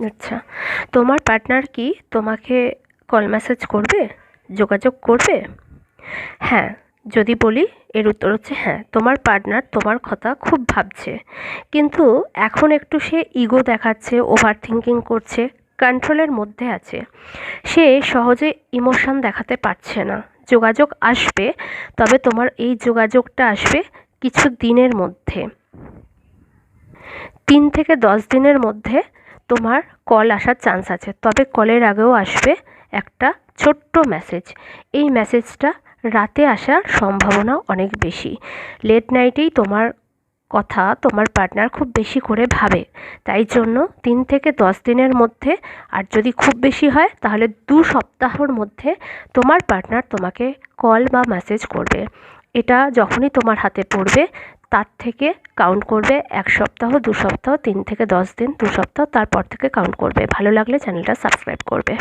আচ্ছা, তোমার পার্টনার কি তোমাকে কল মেসেজ করবে, যোগাযোগ করবে? হ্যাঁ, যদি বলি, এর উত্তর হচ্ছে হ্যাঁ, তোমার পার্টনার তোমার কথা খুব ভাবছে, কিন্তু এখন একটু সে ইগো দেখাচ্ছে, ওভার থিঙ্কিং করছে, কন্ট্রোলের মধ্যে আছে। সে সহজে ইমোশন দেখাতে পারছে না। যোগাযোগ আসবে, তবে তোমার এই যোগাযোগটা আসবে কিছু দিনের মধ্যে। 3 থেকে 10 দিনের মধ্যে তোমার কল আসার চান্স আছে, তবে কলের আগেও আসবে একটা ছোট্ট মেসেজ। এই মেসেজটা রাতে আসার সম্ভাবনা অনেক বেশি। লেট নাইটেই তোমার কথা তোমার পার্টনার খুব বেশি করে ভাবে, তাই জন্য 3 থেকে 10 দিনের মধ্যে, আর যদি খুব বেশি হয় তাহলে 2 সপ্তাহর মধ্যে তোমার পার্টনার তোমাকে কল বা মেসেজ করবে। এটা যখনই তোমার হাতে পড়বে তার থেকে কাউন্ট করবে 1 সপ্তাহ, 2 সপ্তাহ, 3 থেকে 10 দিন, 2 সপ্তাহ, তারপর থেকে কাউন্ট করবে। ভালো লাগলে চ্যানেলটা সাবস্ক্রাইব করবে।